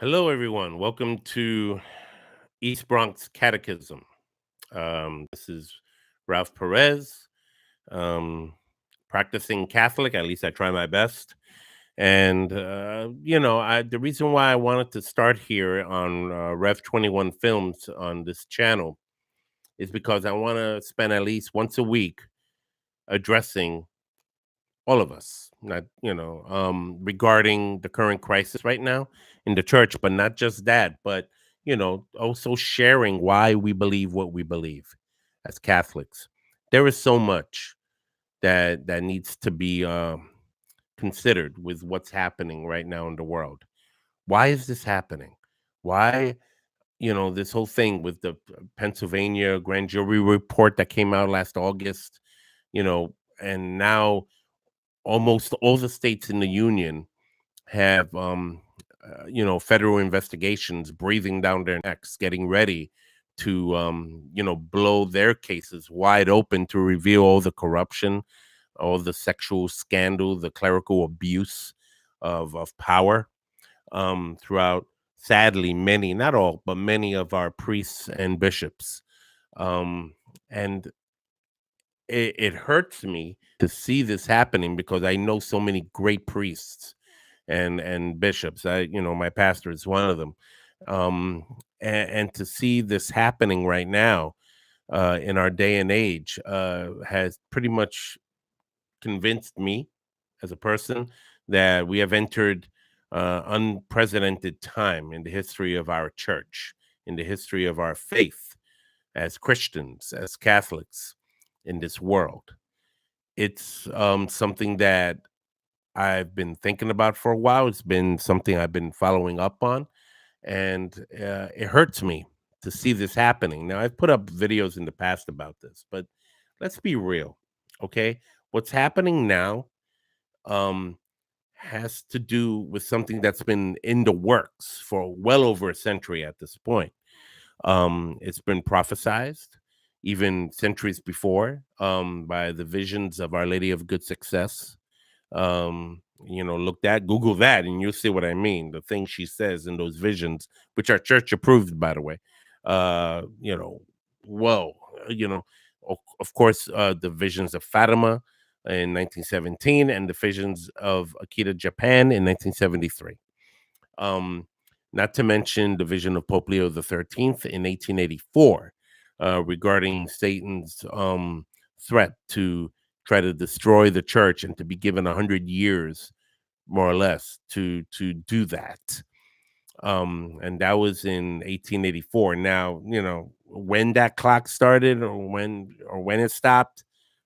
Hello, everyone. Welcome to East Bronx Catechism. This is Ralph Perez, um, practicing Catholic. At least I try my best. And the reason why I wanted to start here on Rev 21 Films on this channel is because I want to spend at least once a week addressing all of us, not regarding the current crisis right now in the church, but not just that, but also sharing why we believe what we believe as Catholics. There is so much that needs to be considered with what's happening right now in the world. Why is this happening? Why, this whole thing with the Pennsylvania grand jury report that came out last August, and now almost all the states in the union have federal investigations breathing down their necks, getting ready to blow their cases wide open to reveal all the corruption, all the sexual scandal, the clerical abuse of power throughout, sadly, many, not all, but many of our priests and bishops. And it hurts me to see this happening because I know so many great priests and bishops. My pastor is one of them. And to see this happening right now in our day and age has pretty much convinced me as a person that we have entered unprecedented time in the history of our church, in the history of our faith as Christians, as Catholics in this world. It's something that I've been thinking about for a while. It's been something I've been following up on, and it hurts me to see this happening. Now, I've put up videos in the past about this, but let's be real, okay? What's happening now um, has to do with something that's been in the works for well over a century at this point. It's been prophesized even centuries before by the visions of Our Lady of Good Success. Google that, and you'll see what I mean. The things she says in those visions, which are church approved, by the way. Uh, you know, whoa, you know, of course, the visions of Fatima in 1917 and the visions of Akita, Japan in 1973. Um, Not to mention the vision of Pope Leo XIII in 1884 regarding Satan's threat to try to destroy the church and to be given 100 years, more or less, to do that. And that was in 1884. Now, when that clock started or when it stopped,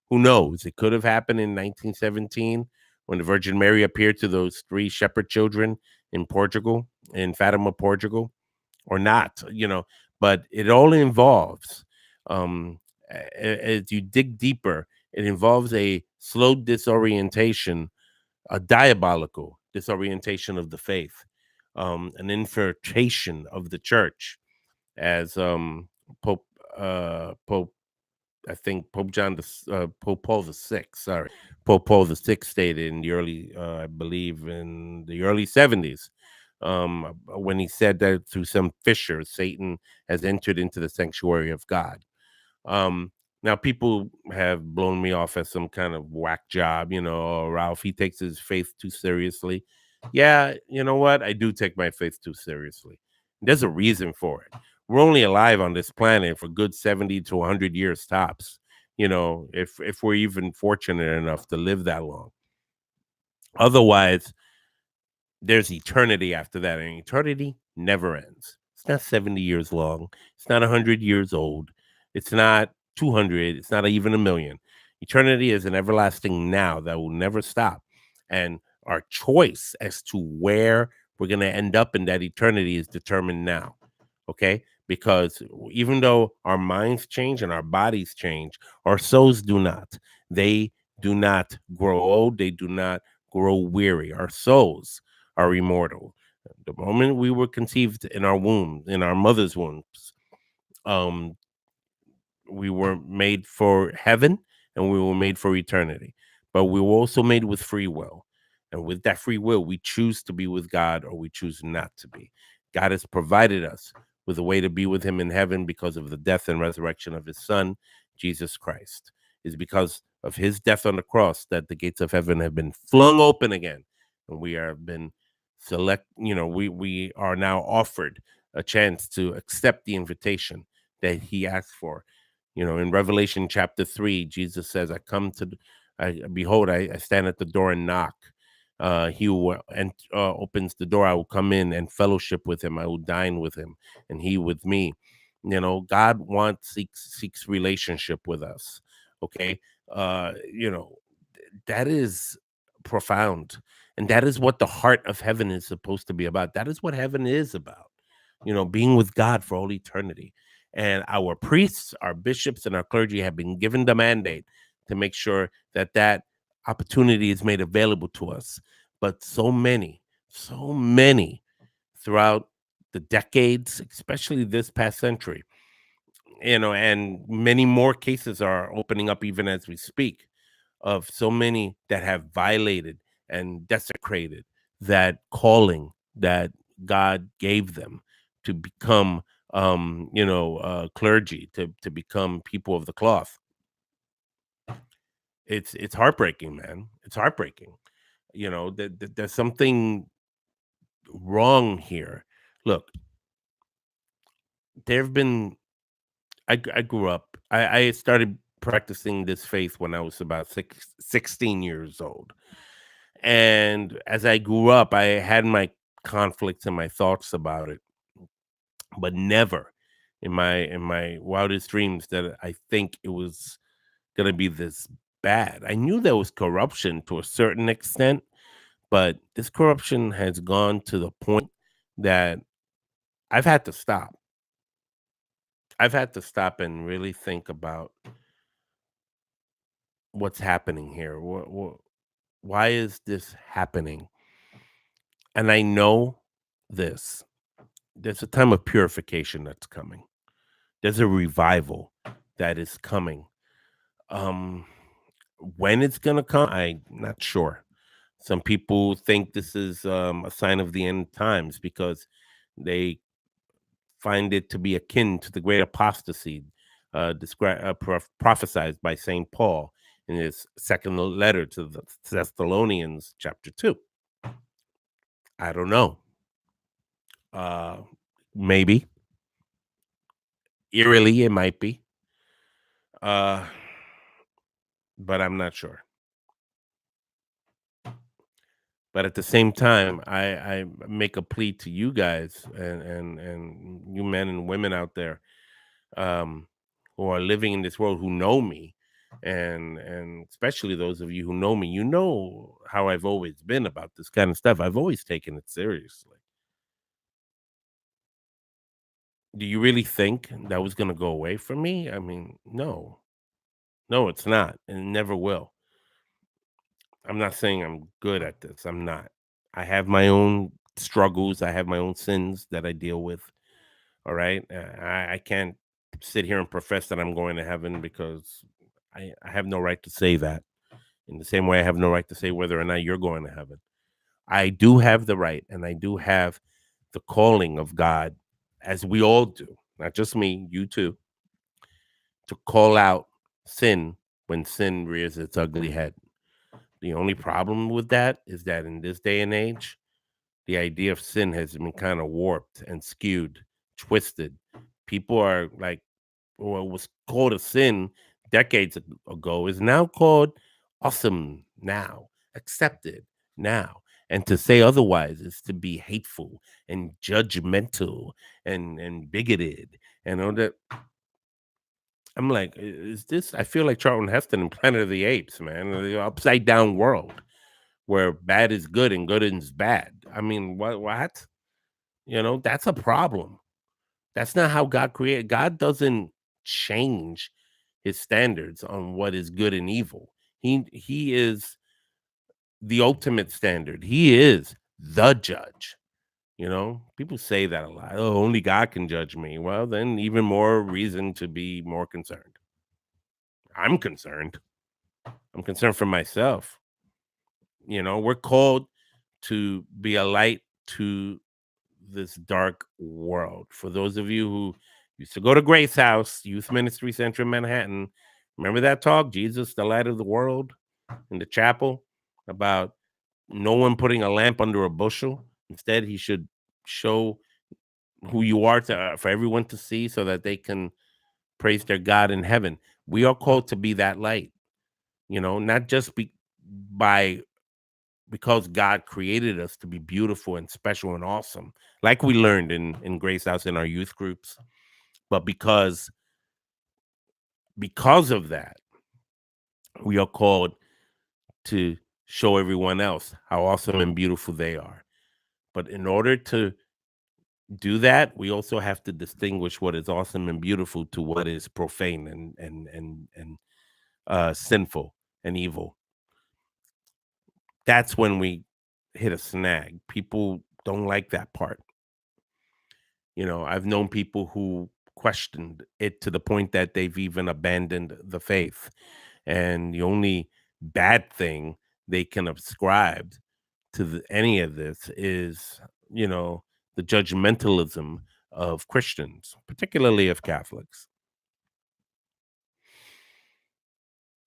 who knows? It could have happened in 1917 when the Virgin Mary appeared to those three shepherd children in Portugal, in Fatima, Portugal, or not, but it all involves, as you dig deeper, it involves a slow disorientation, a diabolical disorientation of the faith, an infiltration of the church, as Pope Pope I think Pope Paul VI, sorry, Pope Paul VI stated in the early, I believe, in the early 70s, when he said that through some fissure, Satan has entered into the sanctuary of God. Now, people have blown me off as some kind of whack job, "Oh, Ralph, he takes his faith too seriously." Yeah, you know what? I do take my faith too seriously. There's a reason for it. We're only alive on this planet for good 70 to 100 years tops, if we're even fortunate enough to live that long. Otherwise, there's eternity after that, and eternity never ends. It's not 70 years long. It's not 100 years old. It's not 200. It's not even a million. Eternity is an everlasting now that will never stop. And our choice as to where we're going to end up in that eternity is determined now. Okay? Because even though our minds change and our bodies change, our souls do not. They do not grow old. They do not grow weary. Our souls are immortal. The moment we were conceived in our womb, in our mother's wombs, um, we were made for heaven and we were made for eternity. But we were also made with free will. And with that free will, we choose to be with God or we choose not to be. God has provided us with a way to be with him in heaven because of the death and resurrection of his son, Jesus Christ. It's because of his death on the cross that the gates of heaven have been flung open again. And we are been we are now offered a chance to accept the invitation that he asked for. In Revelation chapter 3, Jesus says, I behold, I stand at the door and knock. He who opens the door, I will come in and fellowship with him. I will dine with him, and he with me. God seeks relationship with us. Okay, uh, you know that is profound, and that is what the heart of heaven is supposed to be about. That is what heaven is about. Being with God for all eternity. And our priests, our bishops, and our clergy have been given the mandate to make sure that that opportunity is made available to us. But so many throughout the decades, especially this past century, and many more cases are opening up even as we speak, of so many that have violated and desecrated that calling that God gave them to become clergy, to become people of the cloth. It's heartbreaking, man. It's heartbreaking. There's something wrong here. Look, there have been I grew up. I started practicing this faith when I was about 16 years old. And as I grew up, I had my conflicts and my thoughts about it, but never in my wildest dreams that I think it was gonna be this bad. I knew there was corruption to a certain extent, but this corruption has gone to the point that I've had to stop. I've had to stop and really think about what's happening here. Why is this happening? And I know this. There's a time of purification that's coming. There's a revival that is coming. Um, when it's gonna come, I'm not sure. Some people think this is a sign of the end times because they find it to be akin to the great apostasy prophesied by Saint Paul in his second letter to the Thessalonians, chapter 2. I don't know. Uh, maybe eerily it might be, uh, but I'm not sure. But at the same time, I make a plea to you guys and you men and women out there, um, who are living in this world, who know me, and especially those of you who know me, you know how I've always been about this kind of stuff. I've always taken it seriously. Do you really think that was going to go away from me? I mean, no, no, it's not, and it never will. I'm not saying I'm good at this. I'm not. I have my own struggles. I have my own sins that I deal with. All right. I can't sit here and profess that I'm going to heaven because I have no right to say that. In the same way, I have no right to say whether or not you're going to heaven. I do have the right, and I do have the calling of God, as we all do, not just me, you too, to call out sin when sin rears its ugly head. The only problem with that is that in this day and age, the idea of sin has been kind of warped and skewed, twisted. People are like, what was called a sin decades ago is now called awesome now, accepted now. And to say otherwise is to be hateful and judgmental and bigoted and all that. I'm like, is this? I feel like Charlton Heston in Planet of the Apes, man, the upside down world where bad is good and good is bad. I mean, what? That's a problem. That's not how God created. God doesn't change his standards on what is good and evil. He is the ultimate standard. He is the judge. People say that a lot. Oh, only God can judge me. Well, then even more reason to be more concerned. I'm concerned. I'm concerned for myself. We're called to be a light to this dark world. For those of you who used to go to Grace House, Youth Ministry Center in Manhattan, remember that talk, Jesus, the light of the world, in the chapel, about no one putting a lamp under a bushel. Instead, he should show who you are for everyone to see so that they can praise their God in heaven. We are called to be that light, not just by because God created us to be beautiful and special and awesome, like we learned in Grace House in our youth groups, but because of that, we are called to show everyone else how awesome and beautiful they are. But in order to do that, we also have to distinguish what is awesome and beautiful to what is profane and sinful and evil. That's when we hit a snag. People don't like that part. I've known people who questioned it to the point that they've even abandoned the faith. And the only bad thing they can ascribe to any of this is, the judgmentalism of Christians, particularly of Catholics.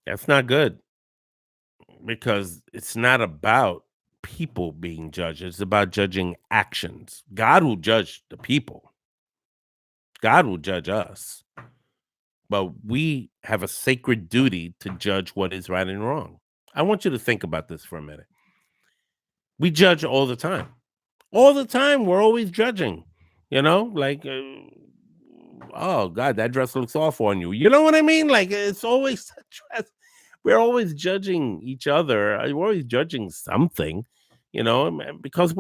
That's not good because it's not about people being judged. It's about judging actions. God will judge the people. God will judge us. But we have a sacred duty to judge what is right and wrong. I want you to think about this for a minute. We judge all the time. All the time, we're always judging. Like, oh God, that dress looks awful on you. You know what I mean? Like, it's always a dress. We're always judging each other. We're always judging something, because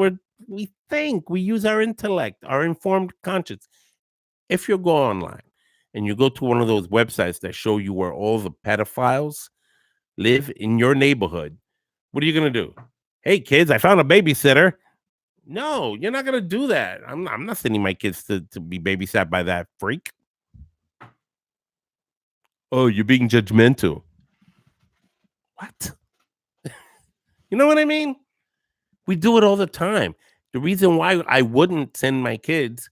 we think, we use our intellect, our informed conscience. If you go online and you go to one of those websites that show you where all the pedophiles live in your neighborhood, what are you going to do? Hey, kids, I found a babysitter. No, you're not going to do that. I'm not sending my kids to be babysat by that freak. Oh, you're being judgmental. What? You know what I mean? We do it all the time. The reason why I wouldn't send my kids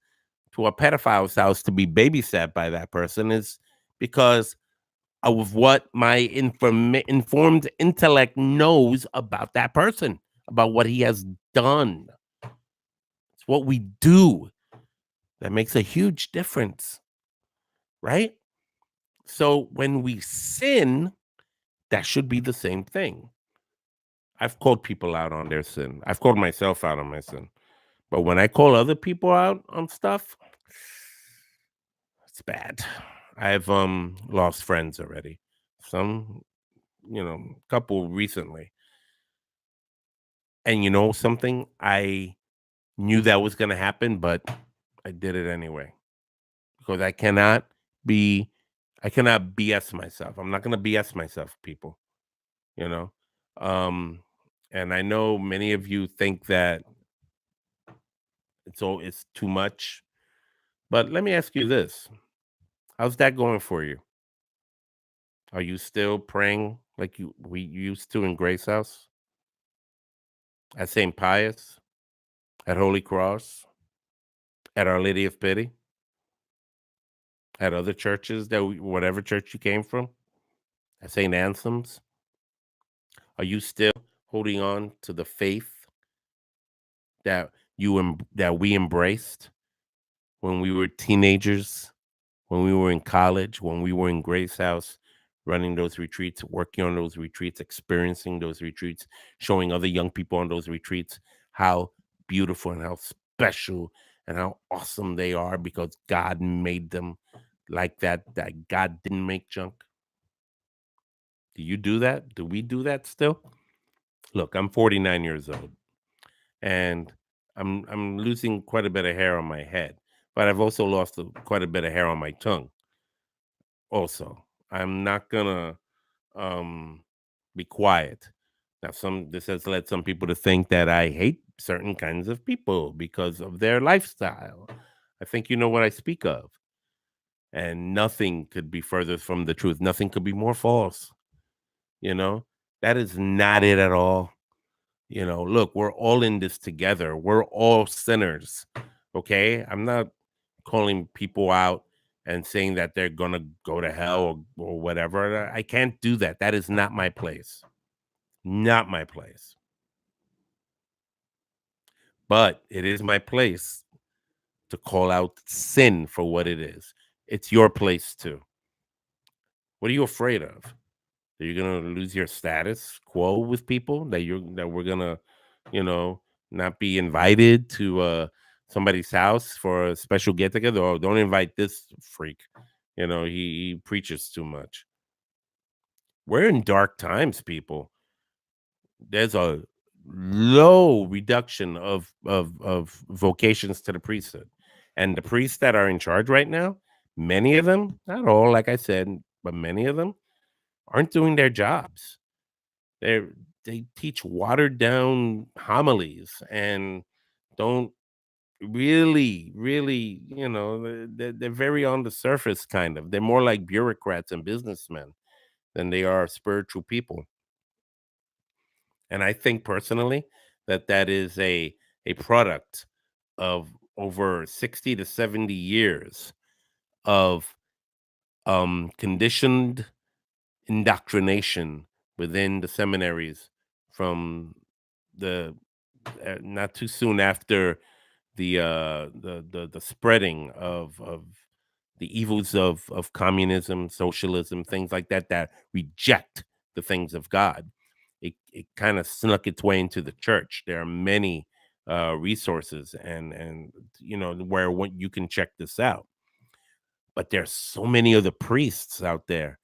to a pedophile's house to be babysat by that person is because of what my informed intellect knows about that person, about what he has done. It's what we do that makes a huge difference, right? So when we sin, that should be the same thing. I've called people out on their sin. I've called myself out on my sin. But when I call other people out on stuff, it's bad. I've lost friends already. Some, couple recently. And you know something? I knew that was going to happen, but I did it anyway. Because I cannot BS myself. I'm not going to BS myself, people, you know? And I know many of you think that it's too much. But let me ask you this. How's that going for you? Are you still praying like we used to in Grace House? At St. Pius? At Holy Cross? At Our Lady of Pity? At other churches whatever church you came from? At St. Anselm's? Are you still holding on to the faith that that we embraced when we were teenagers, when we were in college, when we were in Grace House, running those retreats, working on those retreats, experiencing those retreats, showing other young people on those retreats how beautiful and how special and how awesome they are because God made them like that God didn't make junk? Do you do that? Do we do that still? Look, I'm 49 years old and I'm losing quite a bit of hair on my head, but I've also lost quite a bit of hair on my tongue. Also, I'm not gonna be quiet. Now, this has led some people to think that I hate certain kinds of people because of their lifestyle. I think you know what I speak of, and nothing could be further from the truth. Nothing could be more false. That is not it at all. Look, we're all in this together. We're all sinners. Okay, I'm not calling people out and saying that they're gonna go to hell or whatever. I can't do that. That is not my place. Not my place. But it is my place to call out sin for what it is. It's your place too. What are you afraid of? That you're gonna lose your status quo with people? That we're gonna, you know, not be invited to somebody's house for a special get together? Oh, don't invite this freak. He preaches too much. We're in dark times, people. There's a low reduction of vocations to the priesthood. And the priests that are in charge right now, many of them, not all, like I said, but many of them aren't doing their jobs. They they teach watered down homilies and don't really, they're very on the surface kind of. They're more like bureaucrats and businessmen than they are spiritual people. And I think personally that that is a product of over 60 to 70 years of conditioned indoctrination within the seminaries from the not too soon after the spreading of the evils of communism, socialism, things like that that reject the things of God. It kind of snuck its way into the church. There are many resources and where you can check this out. But there's so many of the priests out there,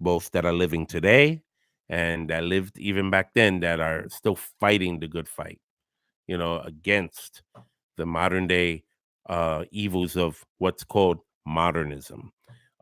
both that are living today and that lived even back then, that are still fighting the good fight, against the modern day evils of what's called modernism.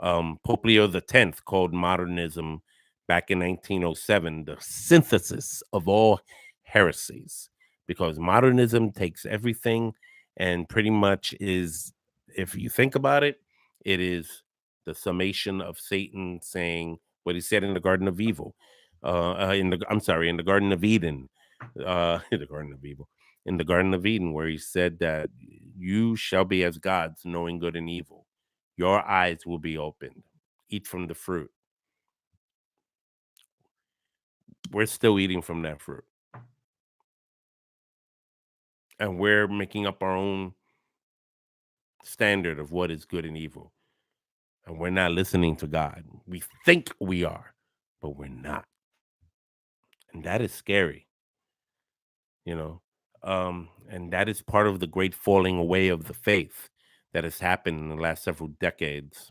Pope Leo X called modernism back in 1907 the synthesis of all heresies, because modernism takes everything and pretty much is, if you think about it, it is the summation of Satan saying what he said in the Garden of Evil, in the I'm sorry, in the Garden of Eden, in the Garden of Evil, in the Garden of Eden, where he said that you shall be as gods, knowing good and evil. Your eyes will be opened. Eat from the fruit. We're still eating from that fruit. And we're making up our own standard of what is good and evil. And we're not listening to God. We think we are, but we're not. And that is scary, you know. And that is part of the great falling away of the faith that has happened in the last several decades,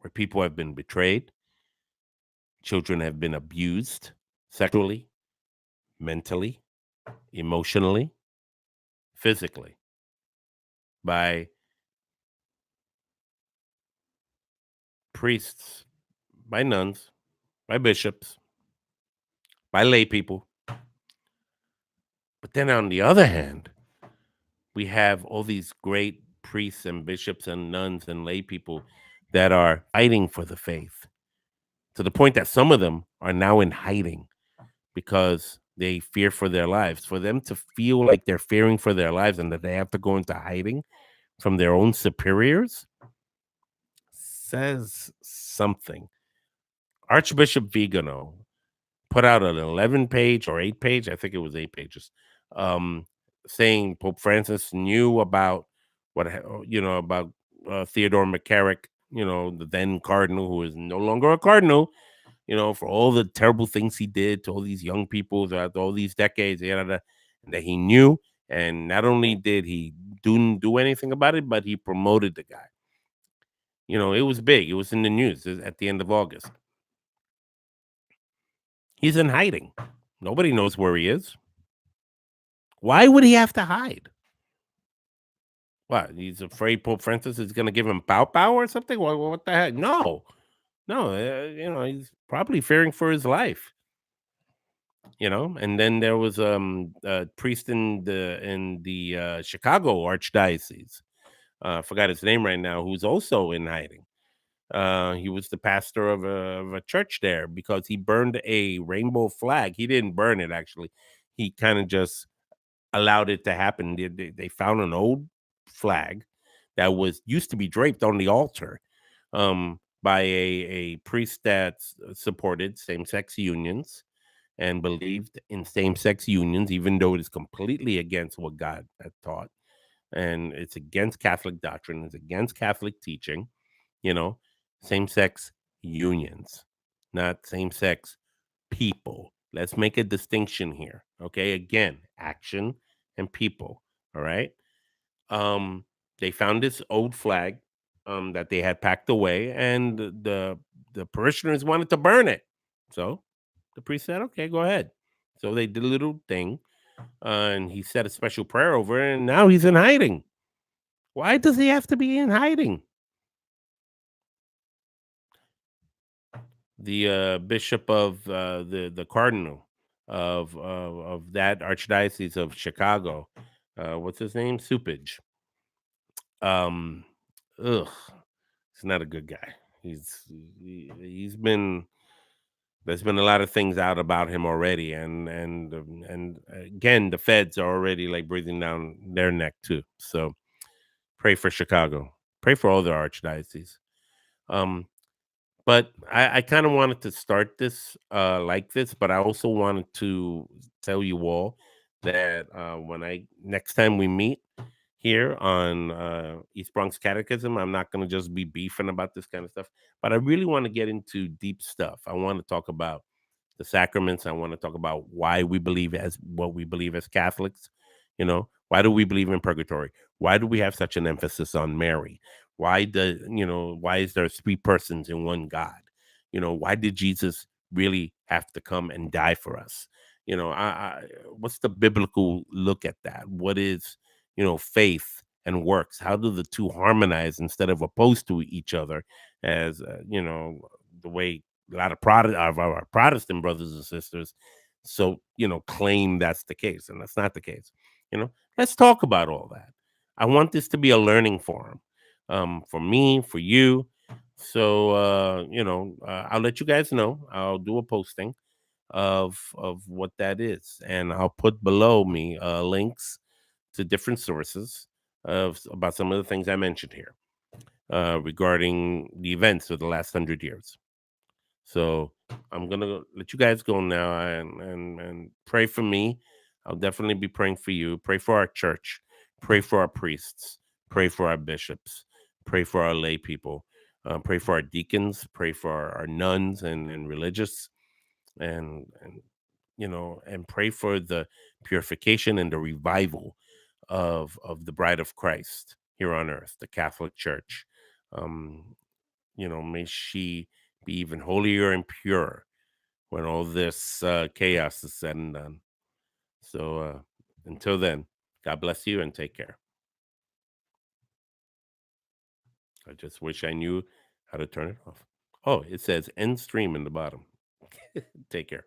where people have been betrayed, children have been abused sexually, mentally, emotionally, physically by priests, by nuns, by bishops, by lay people. But then on the other hand, we have all these great priests and bishops and nuns and lay people that are fighting for the faith, to the point that some of them are now in hiding because they fear for their lives. For them to feel like they're fearing for their lives and that they have to go into hiding from their own superiors says something. Archbishop Vigano put out an 11-page or 8-page, I think it was 8 pages, um, saying Pope Francis knew about about Theodore McCarrick, the then cardinal, who is no longer a cardinal, for all the terrible things he did to all these young people throughout all these decades, and that he knew. And not only did he do anything about it, but he promoted the guy. It was big. It was in the news at the end of August. He's in hiding. Nobody knows where he is. Why would he have to hide? What? He's afraid Pope Francis is going to give him pow or something? What the heck? No, no. He's probably fearing for his life. And then there was a priest in the Chicago archdiocese. I forgot his name right now, who's also in hiding. He was the pastor of a church there because he burned a rainbow flag. He didn't burn it, actually. He kind of just allowed it to happen. They found an old flag that was used to be draped on the altar, by a priest that supported same-sex unions and believed in same-sex unions, even though it is completely against what God had taught, and it's against Catholic doctrine, it's against Catholic teaching, you know, same-sex unions, not same-sex people. Let's make a distinction here. Okay. Again, action and people. All right. Um, they found this old flag that they had packed away, and the parishioners wanted to burn it. So the priest said, "Okay, go ahead." So they did a little thing, and he said a special prayer over it, and now he's in hiding. Why does he have to be in hiding? The bishop of the cardinal of that archdiocese of Chicago. What's his name? Supage. Um, ugh, he's not a good guy. He's been there's been a lot of things out about him already, and again, the feds are already like breathing down their neck too. So pray for Chicago. Pray for all the archdioceses. Um, But I kind of wanted to start this like this, but I also wanted to tell you all that when I next time we meet here on East Bronx Catechism, I'm not going to just be beefing about this kind of stuff, but I really want to get into deep stuff. I want to talk about the sacraments. I want to talk about why we believe as what we believe as Catholics. Why do we believe in purgatory? Why do we have such an emphasis on Mary? Why is there three persons in one God? Why did Jesus really have to come and die for us? What's the biblical look at that? What is, faith and works? How do the two harmonize instead of opposed to each other, as the way a lot of our Protestant brothers and sisters claim that's the case, and that's not the case. Let's talk about all that. I want this to be a learning forum, for me, for you. So I'll let you guys know. I'll do a posting of what that is, and I'll put below me links to different sources about some of the things I mentioned here regarding the events of the last 100 years. So I'm gonna let you guys go now, and pray for me. I'll definitely be praying for you. Pray for our church. Pray for our priests. Pray for our bishops. Pray for our lay people. Pray for our deacons. Pray for our nuns and religious, and pray for the purification and the revival of the bride of Christ here on earth, the Catholic Church. Um, may she be even holier and pure when all this chaos is said and done. So until then, God bless you and take care. I just wish I knew how to turn it off. Oh, it says end stream in the bottom. Take care.